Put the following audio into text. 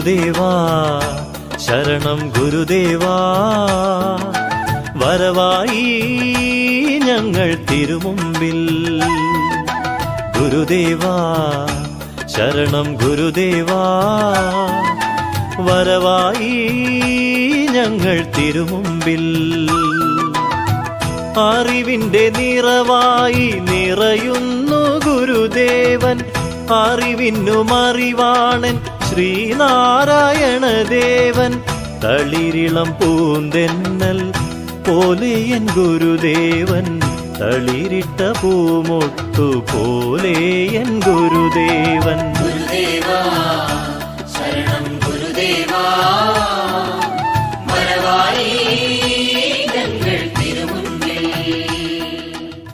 ഗുരുദേവാ ശരണം ഗുരുദേവാ വരവായി ഞങ്ങൾ തിരുമുമ്പിൽ ഗുരുദേവാ ശരണം ഗുരുദേവാ വരവായി ഞങ്ങൾ തിരുമുമ്പിൽ അറിവിന്റെ നിറവായി നിറയുന്നു ഗുരുദേവൻ അറിവിന്നു മറിവാണൻ ശ്രീനാരായണദേവൻ തളിരിളം പൂന്തെന്നൽ പോലെ എൻ ഗുരുദേവൻ തളിരിട്ട പൂമൊട്ടു പോലെ എൻ ഗുരുദേവൻ ഗുരുദേവാ ശരണം ഗുരുദേവാ